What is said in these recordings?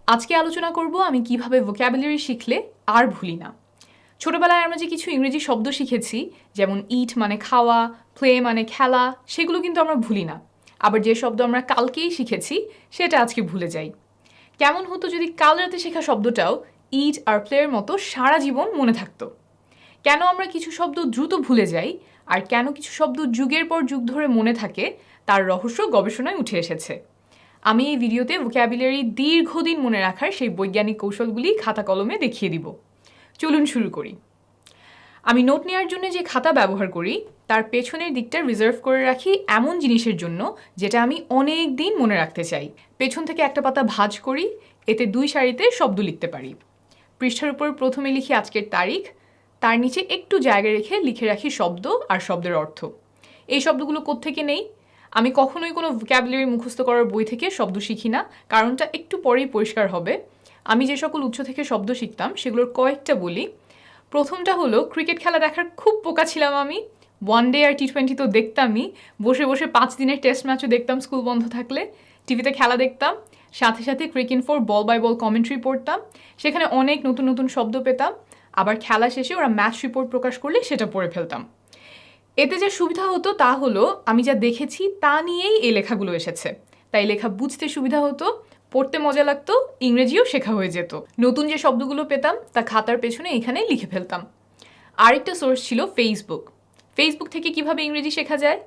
আজকে আলোচনা করব আমি কিভাবে ভোক্যাবুলারি শিখলে আর ভুলি না। ছোটবেলায় আমরা যে কিছু ইংরেজি শব্দ শিখেছি, যেমন ইট মানে খাওয়া, প্লে মানে খেলা, সেগুলো কিন্তু আমরা ভুলি না। আবার যে শব্দ আমরা কালকেই শিখেছি সেটা আজকে ভুলে যাই। কেমন হতো যদি কাল রাতে শেখা শব্দটাও ইট আর প্লেয়ের মতো সারা জীবন মনে থাকতো? কেন আমরা কিছু শব্দ দ্রুত ভুলে যাই আর কেন কিছু শব্দ যুগের পর যুগ ধরে মনে থাকে, তার রহস্য গবেষণায় উঠে এসেছে। আমি এই ভিডিওতে ভোক্যাবুলারি দীর্ঘদিন মনে রাখার সেই বৈজ্ঞানিক কৌশলগুলি খাতা কলমে দেখিয়ে দিব। চলুন শুরু করি। আমি নোট নেওয়ার জন্য যে খাতা ব্যবহার করি তার পেছনের দিকটা রিজার্ভ করে রাখি এমন জিনিসের জন্য যেটা আমি অনেক দিন মনে রাখতে চাই। পেছন থেকে একটা পাতা ভাঁজ করি, এতে 2 সারিতে শব্দ লিখতে পারি। পৃষ্ঠার উপর প্রথমে লিখি আজকের তারিখ, তার নিচে একটু জায়গা রেখে লিখে রাখি শব্দ আর শব্দের অর্থ। এই শব্দগুলো কোত্থেকে নেই? আমি কখনোই কোনো ভোক্যাবুলারি মুখস্থ করার বই থেকে শব্দ শিখি না, কারণটা একটু পরেই পরিষ্কার হবে। আমি যে সকল উৎস থেকে শব্দ শিখতাম সেগুলোর কয়েকটা বলি। প্রথমটা হলো, ক্রিকেট খেলা দেখার খুব পোকা ছিলাম আমি। ওয়ানডে আর টি20 তো দেখতামই, বসে বসে 5 দিনের টেস্ট ম্যাচও দেখতাম স্কুল বন্ধ থাকলে। টিভিতে খেলা দেখতাম, সাথে সাথে ক্রিক-ইনফোর বল বাই বল কমেন্ট্রি পড়তাম, সেখানে অনেক নতুন নতুন শব্দ পেতাম। আবার খেলা শেষে ওরা ম্যাচ রিপোর্ট প্রকাশ করলে সেটা পড়ে ফেলতাম। এতে যে সুবিধা হতো তা হলো আমি যা দেখেছি তা নিয়েই এই লেখাগুলো এসেছে, তাই লেখা বুঝতে সুবিধা হতো, পড়তে মজা লাগতো, ইংরেজিও শেখা হয়ে যেত। নতুন যে শব্দগুলো পেতাম তা খাতার পেছনে এখানে লিখে ফেলতাম। আরেকটা সোর্স ছিল ফেসবুক। ফেসবুক থেকে কিভাবে ইংরেজি শেখা যায়?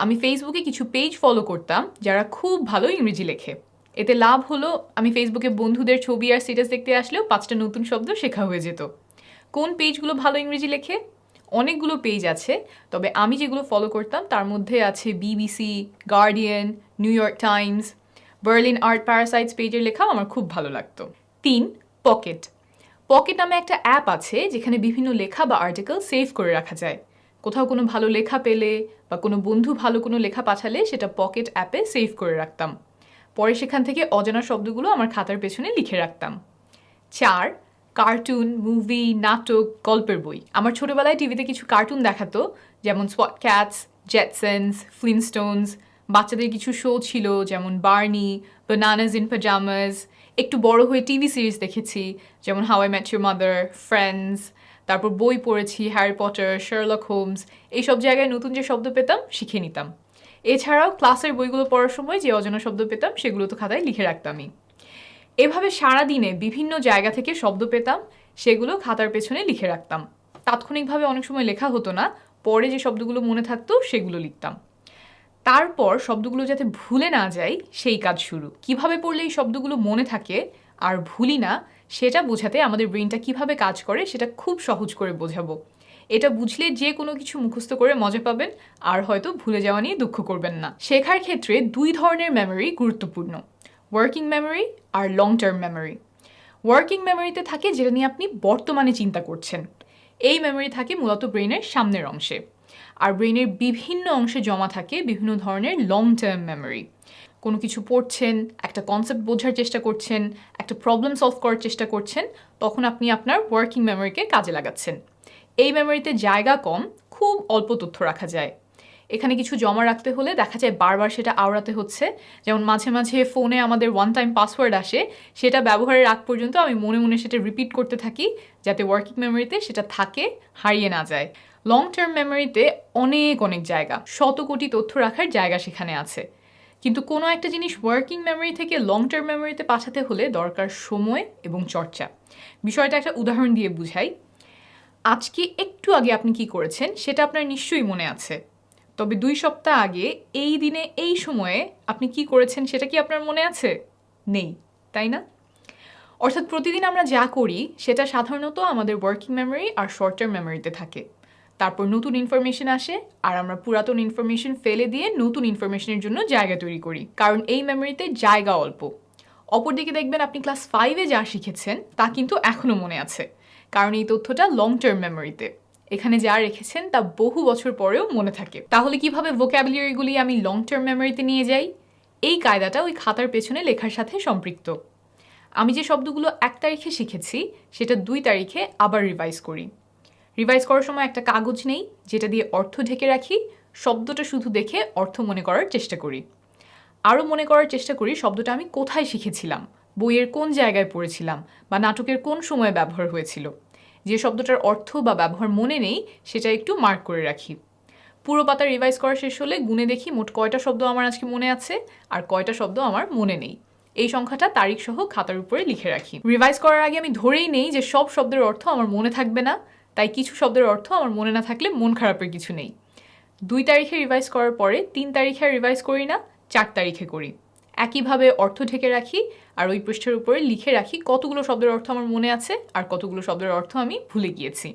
আমি ফেসবুকে কিছু পেজ ফলো করতাম যারা খুব ভালো ইংরেজি লেখে। এতে লাভ হলো আমি ফেসবুকে বন্ধুদের ছবি আর স্ট্যাটাস দেখতে আসলেও 5টা নতুন শব্দ শেখা হয়ে যেত। কোন পেজগুলো ভালো ইংরেজি লেখে? অনেকগুলো পেজ আছে, তবে আমি যেগুলো ফলো করতাম তার মধ্যে আছে BBC, guardian, new York Times, Berlin art parasites পেজের লেখাও আমার খুব ভালো লাগতো। 3. পকেট। পকেট নামে একটা অ্যাপ আছে যেখানে বিভিন্ন লেখা বা আর্টিকেল সেভ করে রাখা যায়। কোথাও কোনো ভালো লেখা পেলে বা কোনো বন্ধু ভালো কোনো লেখা পাঠালে সেটা পকেট অ্যাপে সেভ করে রাখতাম। পরে সেখান থেকে অজানা শব্দগুলো আমার খাতার পেছনে লিখে রাখতাম। 4. কার্টুন, মুভি, নাটক, গল্পের বই। আমার ছোটবেলায় টিভিতে কিছু কার্টুন দেখাতো, যেমন সোয়াট ক্যাটস, জেটসন্স, ফ্লিনস্টোনস। বাচ্চাদের কিছু শো ছিল যেমন বার্নি, বানানাস ইন পাজামাস। একটু বড় হয়ে টিভি সিরিজ দেখেছি, যেমন how I met your mother, friends. তারপর বই পড়েছি, হ্যারি পটার, শার্লক হোমস। এইসব জায়গায় নতুন যে শব্দ পেতাম শিখে নিতাম। এছাড়াও ক্লাসের বইগুলো পড়ার সময় যে অজানা শব্দ পেতাম সেগুলো তো খাতায় লিখে রাখতামই। এভাবে সারাদিনে বিভিন্ন জায়গা থেকে শব্দ পেতাম, সেগুলো খাতার পেছনে লিখে রাখতাম। তাৎক্ষণিকভাবে অনেক সময় লেখা হতো না, পরে যে শব্দগুলো মনে থাকতো সেগুলো লিখতাম। তারপর শব্দগুলো যাতে ভুলে না যাই সেই কাজ শুরু। কিভাবে পড়লে এই শব্দগুলো মনে থাকে আর ভুলি না সেটা বোঝাতে আমাদের ব্রেনটা কিভাবে কাজ করে সেটা খুব সহজ করে বোঝাবো। এটা বুঝলে যে কোনো কিছু মুখস্থ করে মজা পাবেন আর হয়তো ভুলে যাওয়া নিয়ে দুঃখ করবেন না। শেখার ক্ষেত্রে 2 ধরনের মেমোরি গুরুত্বপূর্ণ, ওয়ার্কিং মেমোরি আর লং টার্ম মেমোরি। ওয়ার্কিং মেমোরিতে থাকে যেটা নিয়ে আপনি বর্তমানে চিন্তা করছেন। এই মেমোরি থাকে মূলত ব্রেনের সামনের অংশে। আর ব্রেনের বিভিন্ন অংশে জমা থাকে বিভিন্ন ধরনের লং টার্ম মেমোরি। কোনো কিছু পড়ছেন, একটা কনসেপ্ট বোঝার চেষ্টা করছেন, একটা প্রবলেম সলভ করার চেষ্টা করছেন, তখন আপনি আপনার ওয়ার্কিং মেমোরিকে কাজে লাগাচ্ছেন। এই মেমোরিতে জায়গা কম, খুব অল্প তথ্য রাখা যায়। এখানে কিছু জমা রাখতে হলে দেখা যায় বারবার সেটা আওড়াতে হচ্ছে। যেমন মাঝে মাঝে ফোনে আমাদের ওয়ান টাইম পাসওয়ার্ড আসে, সেটা ব্যবহারের আগ পর্যন্ত আমি মনে মনে সেটা রিপিট করতে থাকি যাতে ওয়ার্কিং মেমোরিতে সেটা থাকে, হারিয়ে না যায়। লং টার্ম মেমোরিতে অনেক অনেক জায়গা, শত কোটি তথ্য রাখার জায়গা সেখানে আছে। কিন্তু কোনো একটা জিনিস ওয়ার্কিং মেমোরি থেকে লং টার্ম মেমোরিতে পাঠাতে হলে দরকার সময় এবং চর্চা। বিষয়টা একটা উদাহরণ দিয়ে বুঝাই। আজকে একটু আগে আপনি কি করেছেন সেটা আপনার নিশ্চয়ই মনে আছে, তবে 2 সপ্তাহ আগে এই দিনে এই সময়ে আপনি কি করেছেন সেটা কি আপনার মনে আছে? নেই, তাই না? অর্থাৎ প্রতিদিন আমরা যা করি সেটা সাধারণত আমাদের ওয়ার্কিং মেমোরি আর শর্ট টার্ম মেমোরিতে থাকে। তারপর নতুন ইনফরমেশন আসে আর আমরা পুরাতন ইনফরমেশন ফেলে দিয়ে নতুন ইনফরমেশনের জন্য জায়গা তৈরি করি, কারণ এই মেমোরিতে জায়গা অল্প। অপরদিকে দেখবেন আপনি ক্লাস 5-এ যা শিখেছেন তা কিন্তু এখনও মনে আছে, কারণ এই তথ্যটা লং টার্ম মেমোরিতে। এখানে যা রেখেছেন তা বহু বছর পরেও মনে থাকে। তাহলে কিভাবে ভোক্যাবুলারিগুলি আমি লং টার্ম মেমোরিতে নিয়ে যাই? এই কায়দাটা ওই খাতার পেছনে লেখার সাথে সম্পৃক্ত। আমি যে শব্দগুলো 1 তারিখে শিখেছি সেটা 2 তারিখে আবার রিভাইজ করি। রিভাইজ করার সময় একটা কাগজ নেই যেটা দিয়ে অর্থ ঢেকে রাখি, শব্দটা শুধু দেখে অর্থ মনে করার চেষ্টা করি। আরও মনে করার চেষ্টা করি শব্দটা আমি কোথায় শিখেছিলাম, বইয়ের কোন জায়গায় পড়েছিলাম বা নাটকের কোন সময়ে ব্যবহার হয়েছিল। যে শব্দটার অর্থ বা ব্যবহার মনে নেই সেটা একটু মার্ক করে রাখি। পুরো পাতা রিভাইজ করা শেষ হলে গুনে দেখি মোট কয়টা শব্দ আমার আজকে মনে আছে আর কয়টা শব্দ আমার মনে নেই। এই সংখ্যাটা তারিখ সহ খাতার উপরে লিখে রাখি। রিভাইজ করার আগে আমি ধরেই নেই যে সব শব্দের অর্থ আমার মনে থাকবে না, তাই কিছু শব্দের অর্থ আমার মনে না থাকলে মন খারাপের কিছু নেই। 2 তারিখে রিভাইজ করার পরে 3 তারিখে রিভাইজ করি না, 4 তারিখে করি। একইভাবে অর্থ ঢেকে রাখি আর ওই পৃষ্ঠার উপরে লিখে রাখি কতগুলো শব্দের অর্থ আমার মনে আছে আর কতগুলো শব্দের অর্থ আমি ভুলে গিয়েছি।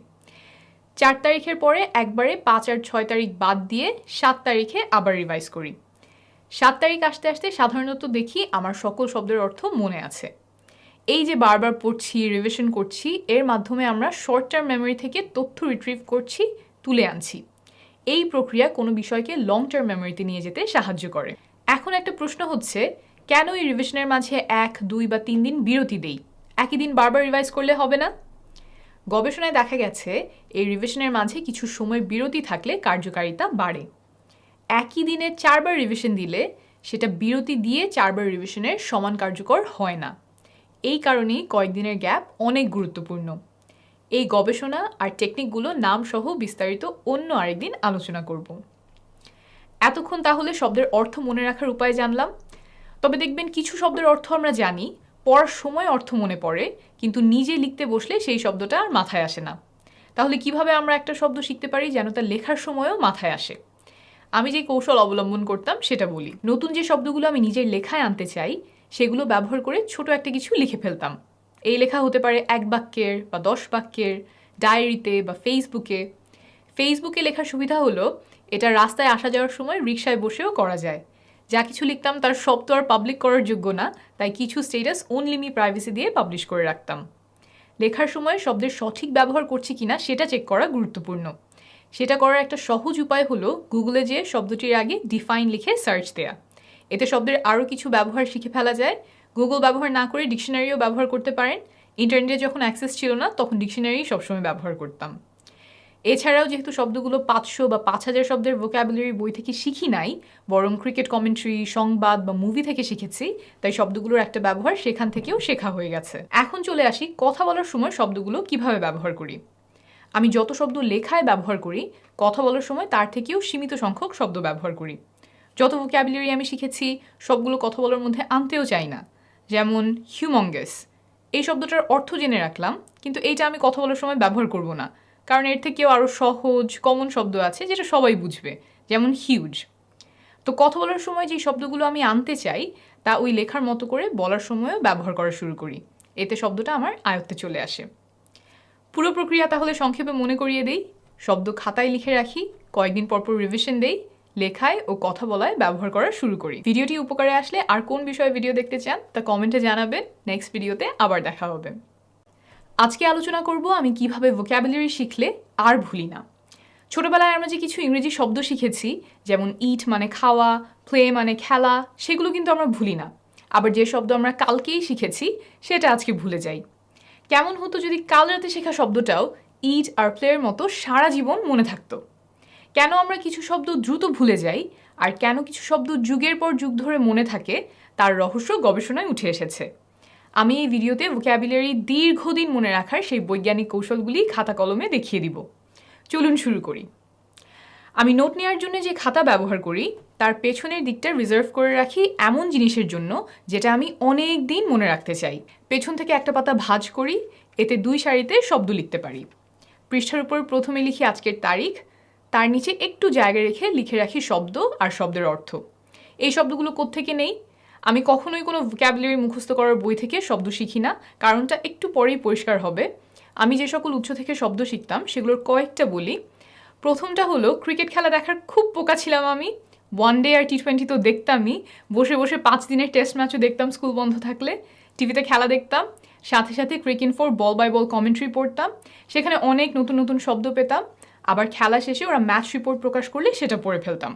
4 তারিখের পরে একবারে 5 আর 6 তারিখ বাদ দিয়ে 7 তারিখে আবার রিভাইজ করি। 7 তারিখ আসতে আসতে সাধারণত দেখি আমার সকল শব্দের অর্থ মনে আছে। এই যে বারবার পড়ছি, রিভিশন করছি, এর মাধ্যমে আমরা শর্ট টার্ম মেমোরি থেকে তথ্য রিট্রিভ করছি, তুলে আনছি। এই প্রক্রিয়া কোনো বিষয়কে লং টার্ম মেমোরিতে নিয়ে যেতে সাহায্য করে। এখন একটা প্রশ্ন হচ্ছে, কেন এই রিভিশনের মাঝে 1, 2 বা 3 দিন বিরতি দেই? একই দিন বারবার রিভাইজ করলে হবে না? গবেষণায় দেখা গেছে এই রিভিশনের মাঝে কিছু সময় বিরতি থাকলে কার্যকারিতা বাড়ে। একই দিনে 4 বার রিভিশন দিলে সেটা বিরতি দিয়ে 4 বার রিভিশনের সমান কার্যকর হয় না। এই কারণেই কয়েকদিনের গ্যাপ অনেক গুরুত্বপূর্ণ। এই গবেষণা আর টেকনিকগুলো নাম সহ বিস্তারিত অন্য আরেকদিন আলোচনা করব। এতক্ষণ তাহলে শব্দের অর্থ মনে রাখার উপায় জানলাম। তবে দেখবেন কিছু শব্দের অর্থ আমরা জানি, পড়ার সময় অর্থ মনে পড়ে, কিন্তু নিজে লিখতে বসলে সেই শব্দটা আর মাথায় আসে না। তাহলে কিভাবে আমরা একটা শব্দ শিখতে পারি যেন তা লেখার সময়ও মাথায় আসে? আমি যে কৌশল অবলম্বন করতাম সেটা বলি। নতুন যে শব্দগুলো আমি নিজের লেখায় আনতে চাই সেগুলো ব্যবহার করে ছোট একটা কিছু লিখে ফেলতাম। এই লেখা হতে পারে 1 বাক্যের বা 10 বাক্যের, ডায়েরিতে বা ফেসবুকে। ফেসবুকে লেখার সুবিধা হলো এটা রাস্তায় আসা যাওয়ার সময় রিকশায় বসেও করা যায়। যা কিছু লিখতাম তার সব তো আর পাবলিক করার যোগ্য না, তাই কিছু স্টেটাস অনলি মি প্রাইভেসি দিয়ে পাবলিশ করে রাখতাম। লেখার সময় শব্দের সঠিক ব্যবহার করছি কিনা সেটা চেক করা গুরুত্বপূর্ণ। সেটা করার একটা সহজ উপায় হলো গুগলে যেয়ে শব্দটির আগে ডিফাইন লিখে সার্চ দেয়া। এতে শব্দের আরও কিছু ব্যবহার শিখে ফেলা যায়। গুগল ব্যবহার না করে ডিকশনারিও ব্যবহার করতে পারেন। ইন্টারনেটে যখন অ্যাক্সেস ছিল না তখন ডিকশনারি সবসময় ব্যবহার করতাম। এছাড়াও যেহেতু শব্দগুলো 500 বা 5000 শব্দের ভোকাবুলারি বই থেকে শিখি নাই, বরং ক্রিকেট কমেন্ট্রি, সংবাদ বা মুভি থেকে শিখেছি, তাই শব্দগুলোর একটা ব্যবহার সেখান থেকেও শেখা হয়ে গেছে। এখন চলে আসি কথা বলার সময় শব্দগুলো কিভাবে ব্যবহার করি। আমি যত শব্দ লেখায় ব্যবহার করি, কথা বলার সময় তার থেকেও সীমিত সংখ্যক শব্দ ব্যবহার করি। যত ভোকাবুলারি আমি শিখেছি সবগুলো কথা বলার মধ্যে আনতেও চাই না। যেমন হিউমঙ্গাস, এই শব্দটার অর্থ জেনে রাখলাম, কিন্তু এইটা আমি কথা বলার সময় ব্যবহার করব না, কারণ এর থেকেও আরও সহজ কমন শব্দ আছে যেটা সবাই বুঝবে, যেমন হিউজ। তো কথা বলার সময় যে শব্দগুলো আমি আনতে চাই তা ওই লেখার মতো করে বলার সময়ও ব্যবহার করা শুরু করি। এতে শব্দটা আমার আয়ত্তে চলে আসে। পুরো প্রক্রিয়া তাহলে সংক্ষেপে মনে করিয়ে দেই। শব্দ খাতায় লিখে রাখি, কয়েকদিন পরপর রিভিশন দেই, লেখায় ও কথা বলায় ব্যবহার করা শুরু করি। ভিডিওটি উপকারে আসলে আর কোন বিষয়ে ভিডিও দেখতে চান তা কমেন্টে জানাবেন। নেক্সট ভিডিওতে আবার দেখা হবে। আজকে আলোচনা করব আমি কিভাবে ভোকাবুলারি শিখলে আর ভুলি না। ছোটবেলায় আমরা যে কিছু ইংরেজি শব্দ শিখেছি, যেমন ইট মানে খাওয়া, প্লে মানে খেলা, সেগুলো কিন্তু আমরা ভুলি না। আবার যে শব্দ আমরা কালকেই শিখেছি সেটা আজকে ভুলে যাই। কেমন হতো যদি কাল রাতে শেখা শব্দটাও ইট আর প্লের মতো সারা জীবন মনে থাকতো? কেন আমরা কিছু শব্দ দ্রুত ভুলে যাই আর কেন কিছু শব্দ যুগের পর যুগ ধরে মনে থাকে, তার রহস্য গবেষণায় উঠে এসেছে। আমি এই ভিডিওতে ভোকাবুলারি দীর্ঘদিন মনে রাখার সেই বৈজ্ঞানিক কৌশলগুলি খাতা কলমে দেখিয়ে দিব। চলুন শুরু করি। আমি নোট নেওয়ার জন্য যে খাতা ব্যবহার করি তার পেছনের দিকটা রিজার্ভ করে রাখি এমন জিনিসের জন্য যেটা আমি অনেক দিন মনে রাখতে চাই। পেছন থেকে একটা পাতা ভাঁজ করি, এতে 2 সারিতে শব্দ লিখতে পারি। পৃষ্ঠার উপর প্রথমে লিখি আজকের তারিখ, তার নিচে একটু জায়গা রেখে লিখে রাখি শব্দ আর শব্দের অর্থ। এই শব্দগুলো কোত্থেকে নেই? আমি কখনোই কোনো ভোকাবুলারি মুখস্থ করার বই থেকে শব্দ শিখি না, কারণটা একটু পরেই পরিষ্কার হবে। আমি যে সকল উৎস থেকে শব্দ শিখতাম সেগুলোর কয়েকটা বলি। প্রথমটা হলো ক্রিকেট খেলা দেখার খুব পোকা ছিলাম আমি। ওয়ানডে আর টি20 তো দেখতামই, বসে বসে 5 দিনের টেস্ট ম্যাচও দেখতাম স্কুল বন্ধ থাকলে। টিভিতে খেলা দেখতাম, সাথে সাথে ক্রিক-ইনফোর বল বাই বল কমেন্ট্রি পড়তাম, সেখানে অনেক নতুন নতুন শব্দ পেতাম। আবার খেলা শেষে ওরা ম্যাচ রিপোর্ট প্রকাশ করলে সেটা পড়ে ফেলতাম।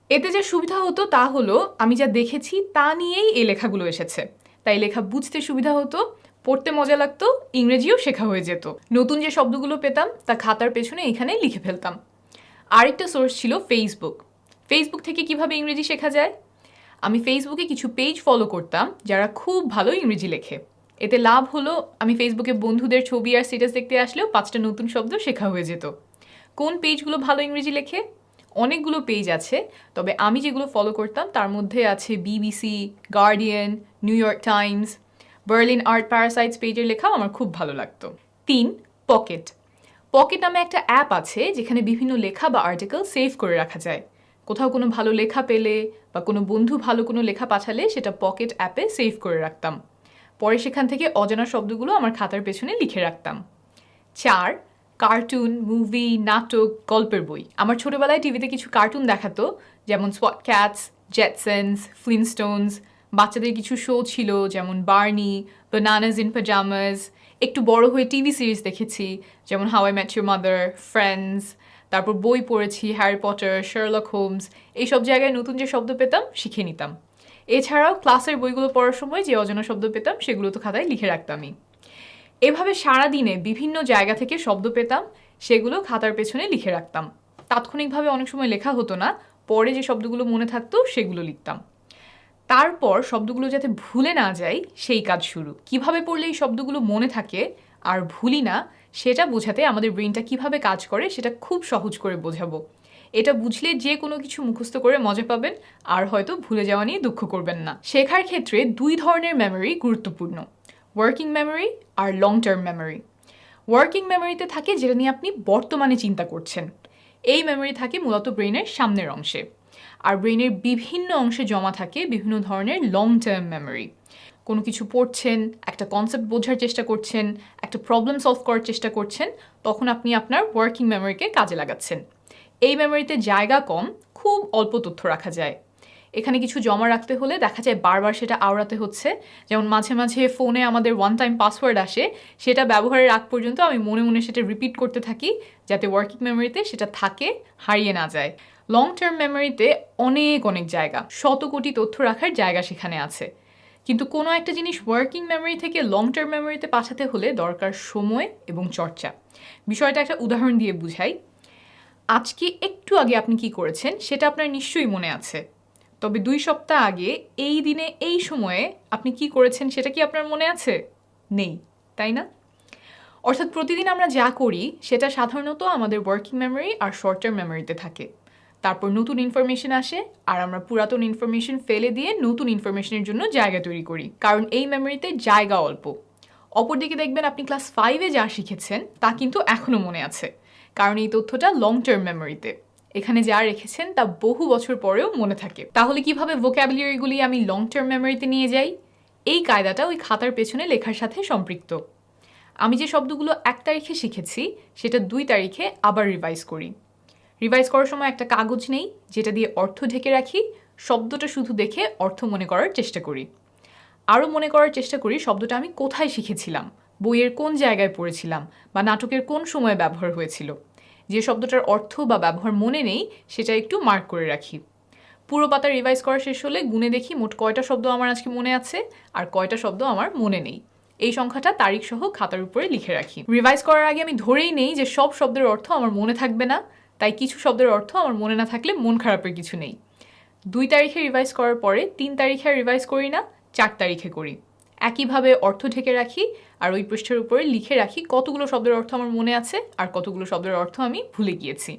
এতে যে সুবিধা হতো তা হলো আমি যা দেখেছি তা নিয়েই এই লেখাগুলো এসেছে, তাই লেখা বুঝতে সুবিধা হতো, পড়তে মজা লাগতো, ইংরেজিও শেখা হয়ে যেত। নতুন যে শব্দগুলো পেতাম তা খাতার পেছনে এখানে লিখে ফেলতাম। আরেকটা সোর্স ছিল ফেসবুক। ফেসবুক থেকে কিভাবে ইংরেজি শেখা যায়? আমি ফেসবুকে কিছু পেজ ফলো করতাম যারা খুব ভালো ইংরেজি লেখে। এতে লাভ হলো আমি ফেসবুকে বন্ধুদের ছবি আর স্ট্যাটাস দেখতে আসলেও 5টা নতুন শব্দ শেখা হয়ে যেত। কোন পেজগুলো ভালো ইংরেজি লেখে? অনেকগুলো পেজ আছে, তবে আমি যেগুলো ফলো করতাম তার মধ্যে আছে BBC, guardian, new York Times, Berlin art parasites পেজের লেখাও আমার খুব ভালো লাগতো। 3. পকেট। পকেট নামে একটা অ্যাপ আছে যেখানে বিভিন্ন লেখা বা আর্টিকেল সেভ করে রাখা যায়। কোথাও কোনো ভালো লেখা পেলে বা কোনো বন্ধু ভালো কোনো লেখা পাঠালে সেটা পকেট অ্যাপে সেভ করে রাখতাম। পরে সেখান থেকে অজানা শব্দগুলো আমার খাতার পেছনে লিখে রাখতাম। 4. কার্টুন, মুভি, নাটক, গল্পের বই। আমার ছোটবেলায় টিভিতে কিছু কার্টুন দেখাতো, যেমন SWAT ক্যাটস, জেটসন্স, ফ্লিনস্টোনস। বাচ্চাদের কিছু শো ছিল যেমন বার্নি, বানানাস ইন পাজামাস। একটু বড় হয়ে টিভি সিরিজ দেখেছি যেমন how I met your mother, friends. তারপর বই পড়েছি হ্যারি পটার, শার্লক হোমস। এইসব জায়গায় নতুন যে শব্দ পেতাম শিখে নিতাম। এছাড়াও ক্লাসের বইগুলো পড়ার সময় যে অজানা শব্দ পেতাম সেগুলো তো খাতায় লিখে রাখতামই। এভাবে সারাদিনে বিভিন্ন জায়গা থেকে শব্দ পেতাম, সেগুলো খাতার পেছনে লিখে রাখতাম। তাৎক্ষণিকভাবে অনেক সময় লেখা হতো না, পরে যে শব্দগুলো মনে থাকতো সেগুলো লিখতাম। তারপর শব্দগুলো যাতে ভুলে না যাই সেই কাজ শুরু। কিভাবে পড়লে এই শব্দগুলো মনে থাকে আর ভুলি না সেটা বোঝাতে আমাদের ব্রেনটা কিভাবে কাজ করে সেটা খুব সহজ করে বোঝাবো। এটা বুঝলে যে কোনো কিছু মুখস্থ করে মজা পাবেন আর হয়তো ভুলে যাওয়া নিয়ে দুঃখ করবেন না। শেখার ক্ষেত্রে 2 ধরনের মেমোরি গুরুত্বপূর্ণ, ওয়ার্কিং মেমোরি আর লং টার্ম মেমোরি। ওয়ার্কিং মেমোরিতে থাকে যেটা নিয়ে আপনি বর্তমানে চিন্তা করছেন। এই মেমোরি থাকে মূলত ব্রেনের সামনের অংশে। আর ব্রেনের বিভিন্ন অংশে জমা থাকে বিভিন্ন ধরনের লং টার্ম মেমোরি। কোনো কিছু পড়ছেন, একটা কনসেপ্ট বোঝার চেষ্টা করছেন, একটা প্রবলেম সলভ করার চেষ্টা করছেন, তখন আপনি আপনার ওয়ার্কিং মেমোরিকে কাজে লাগাচ্ছেন। এই মেমোরিতে জায়গা কম, খুব অল্প তথ্য রাখা যায়। এখানে কিছু জমা রাখতে হলে দেখা যায় বারবার সেটা আওড়াতে হচ্ছে। যেমন মাঝে মাঝে ফোনে আমাদের ওয়ান টাইম পাসওয়ার্ড আসে, সেটা ব্যবহারের আগ পর্যন্ত আমি মনে মনে সেটা রিপিট করতে থাকি যাতে ওয়ার্কিং মেমোরিতে সেটা থাকে, হারিয়ে না যায়। লং টার্ম মেমোরিতে অনেক অনেক জায়গা, শত কোটি তথ্য রাখার জায়গা সেখানে আছে। কিন্তু কোনো একটা জিনিস ওয়ার্কিং মেমোরি থেকে লং টার্ম মেমোরিতে পাঠাতে হলে দরকার সময় এবং চর্চা। বিষয়টা একটা উদাহরণ দিয়ে বুঝাই। আজকে একটু আগে আপনি কি করেছেন সেটা আপনার নিশ্চয়ই মনে আছে, তবে 2 সপ্তাহ আগে এই দিনে এই সময়ে আপনি কি করেছেন সেটা কি আপনার মনে আছে? নেই, তাই না? অর্থাৎ প্রতিদিন আমরা যা করি সেটা সাধারণত আমাদের ওয়ার্কিং মেমোরি আর শর্ট টার্ম মেমোরিতে থাকে। তারপর নতুন ইনফরমেশন আসে আর আমরা পুরাতন ইনফরমেশন ফেলে দিয়ে নতুন ইনফরমেশনের জন্য জায়গা তৈরি করি, কারণ এই মেমোরিতে জায়গা অল্প। অপরদিকে দেখবেন আপনি ক্লাস 5-এ যা শিখেছেন তা কিন্তু এখনও মনে আছে, কারণ এই তথ্যটা লং টার্ম মেমোরিতে। এখানে যা রেখেছেন তা বহু বছর পরেও মনে থাকে। তাহলে কিভাবে ভোক্যাবুলারিগুলি আমি লং টার্ম মেমোরিতে নিয়ে যাই? এই কায়দাটা ওই খাতার পেছনে লেখার সাথে সম্পৃক্ত। আমি যে শব্দগুলো 1 তারিখে শিখেছি সেটা 2 তারিখে আবার রিভাইজ করি। রিভাইজ করার সময় একটা কাগজ নেই যেটা দিয়ে অর্থ ঢেকে রাখি, শব্দটা শুধু দেখে অর্থ মনে করার চেষ্টা করি। আরও মনে করার চেষ্টা করি শব্দটা আমি কোথায় শিখেছিলাম, বইয়ের কোন জায়গায় পড়েছিলাম বা নাটকের কোন সময়ে ব্যবহার হয়েছিল। যে শব্দটার অর্থ বা ব্যবহার মনে নেই সেটা একটু মার্ক করে রাখি। পুরো পাতা রিভাইজ করা শেষ হলে গুনে দেখি মোট কয়টা শব্দ আমার আজকে মনে আছে আর কয়টা শব্দ আমার মনে নেই। এই সংখ্যাটা তারিখ সহ খাতার উপরে লিখে রাখি। রিভাইজ করার আগে আমি ধরেই নেই যে সব শব্দের অর্থ আমার মনে থাকবে না, তাই কিছু শব্দের অর্থ আমার মনে না থাকলে মন খারাপের কিছু নেই। 2 তারিখে রিভাইজ করার পরে 3 তারিখে রিভাইজ করি না, 4 তারিখে করি। একইভাবে অর্থ ঢেকে রাখি আর ওই পৃষ্ঠার উপরে লিখে রাখি কতগুলো শব্দের অর্থ আমার মনে আছে আর কতগুলো শব্দের অর্থ আমি ভুলে গিয়েছি।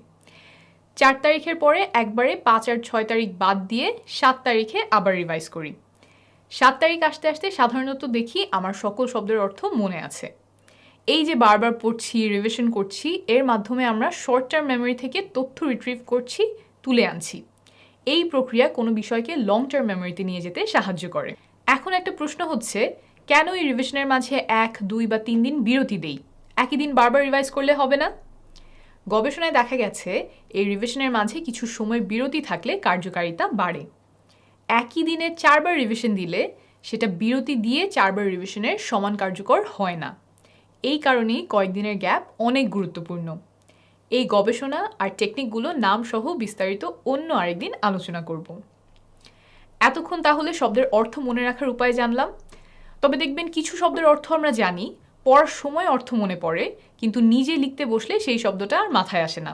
4 তারিখের পরে একবারে 5 আর 6 তারিখ বাদ দিয়ে 7 তারিখে আবার রিভাইজ করি। 7 তারিখ আসতে আসতে সাধারণত দেখি আমার সকল শব্দের অর্থ মনে আছে। এই যে বারবার পড়ছি, রিভিশন করছি, এর মাধ্যমে আমরা শর্ট টার্ম মেমোরি থেকে তথ্য রিট্রিভ করছি, তুলে আনছি। এই প্রক্রিয়া কোনো বিষয়কে লং টার্ম মেমোরিতে নিয়ে যেতে সাহায্য করে। এখন একটা প্রশ্ন হচ্ছে, কেন এই রিভিশনের মাঝে 1, 2 বা 3 দিন বিরতি দেই? একই দিন বারবার রিভাইজ করলে হবে না? গবেষণায় দেখা গেছে এই রিভিশনের মাঝে কিছু সময় বিরতি থাকলে কার্যকারিতা বাড়ে। একই দিনে 4 বার রিভিশন দিলে সেটা বিরতি দিয়ে 4 বার রিভিশনের সমান কার্যকর হয় না। এই কারণেই কয়েকদিনের গ্যাপ অনেক গুরুত্বপূর্ণ। এই গবেষণা আর টেকনিকগুলো নাম সহ বিস্তারিত অন্য আরেকদিন আলোচনা করব। এতক্ষণ তাহলে শব্দের অর্থ মনে রাখার উপায় জানলাম। তবে দেখবেন কিছু শব্দের অর্থ আমরা জানি, পড়ার সময় অর্থ মনে পড়ে, কিন্তু নিজে লিখতে বসলে সেই শব্দটা আর মাথায় আসে না।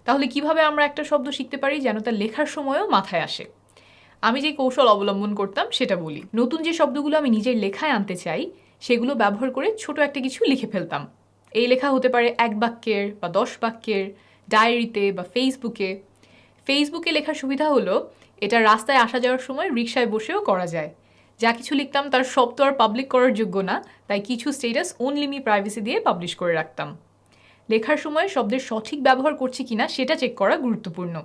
তাহলে কিভাবে আমরা একটা শব্দ শিখতে পারি যেন তা লেখার সময়ও মাথায় আসে? আমি যে কৌশল অবলম্বন করতাম সেটা বলি। নতুন যে শব্দগুলো আমি নিজের লেখায় আনতে চাই সেগুলো ব্যবহার করে ছোট একটা কিছু লিখে ফেলতাম। এই লেখা হতে পারে 1 বাক্যের বা 10 বাক্যের, ডায়েরিতে বা ফেসবুকে। ফেসবুকে লেখার সুবিধা হলো এটা রাস্তায় আসা যাওয়ার সময় রিকশায় বসেও করা যায়। যা কিছু লিখতাম তার সব তো আর পাবলিক করার যোগ্য না, তাই কিছু স্টেটাস অনলি মি প্রাইভেসি দিয়ে পাবলিশ করে রাখতাম। লেখার সময় শব্দের সঠিক ব্যবহার করছি কিনা সেটা চেক করা গুরুত্বপূর্ণ।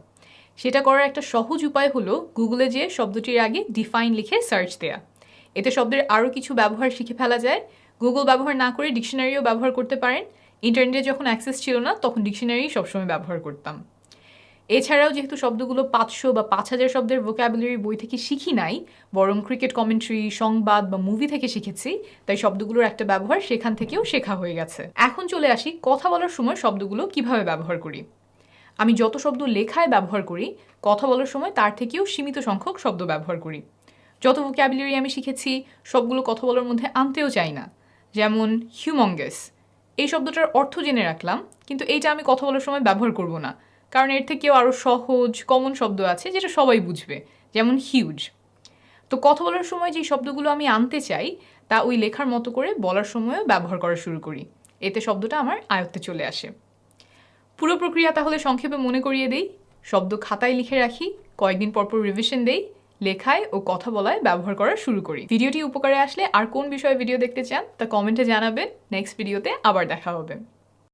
সেটা করার একটা সহজ উপায় হলো গুগলে যেয়ে শব্দটির আগে ডিফাইন লিখে সার্চ দেয়া। এতে শব্দের আরও কিছু ব্যবহার শিখে ফেলা যায়। গুগল ব্যবহার না করে ডিকশনারিও ব্যবহার করতে পারেন। ইন্টারনেটে যখন অ্যাক্সেস ছিল না তখন ডিকশনারি সবসময় ব্যবহার করতাম। এছাড়াও যেহেতু শব্দগুলো 500 বা 5000 শব্দের ভোকাবুলারি বই থেকে শিখি নাই, বরং ক্রিকেট কমেন্ট্রি, সংবাদ বা মুভি থেকে শিখেছি, তাই শব্দগুলোর একটা ব্যবহার সেখান থেকেও শেখা হয়ে গেছে। এখন চলে আসি কথা বলার সময় শব্দগুলো কিভাবে ব্যবহার করি। আমি যত শব্দ লেখায় ব্যবহার করি, কথা বলার সময় তার থেকেও সীমিত সংখ্যক শব্দ ব্যবহার করি। যত ভোকাবুলারি আমি শিখেছি সবগুলো কথা বলার মধ্যে আনতেও চাই না। যেমন হিউমঙ্গাস, এই শব্দটার অর্থ জেনে রাখলাম, কিন্তু এইটা আমি কথা বলার সময় ব্যবহার করব না, কারণ এর থেকেও আরও সহজ কমন শব্দ আছে যেটা সবাই বুঝবে, যেমন হিউজ। তো কথা বলার সময় যে শব্দগুলো আমি আনতে চাই তা ওই লেখার মতো করে বলার সময়ও ব্যবহার করা শুরু করি। এতে শব্দটা আমার আয়ত্তে চলে আসে। পুরো প্রক্রিয়া তাহলে সংক্ষেপে মনে করিয়ে দেই। শব্দ খাতায় লিখে রাখি, কয়েকদিন পরপর রিভিশন দেই, লেখায় ও কথা বলায় ব্যবহার করা শুরু করি। ভিডিওটি উপকারে আসলে আর কোন বিষয়ে ভিডিও দেখতে চান তা কমেন্টে জানাবেন। নেক্সট ভিডিওতে আবার দেখা হবে।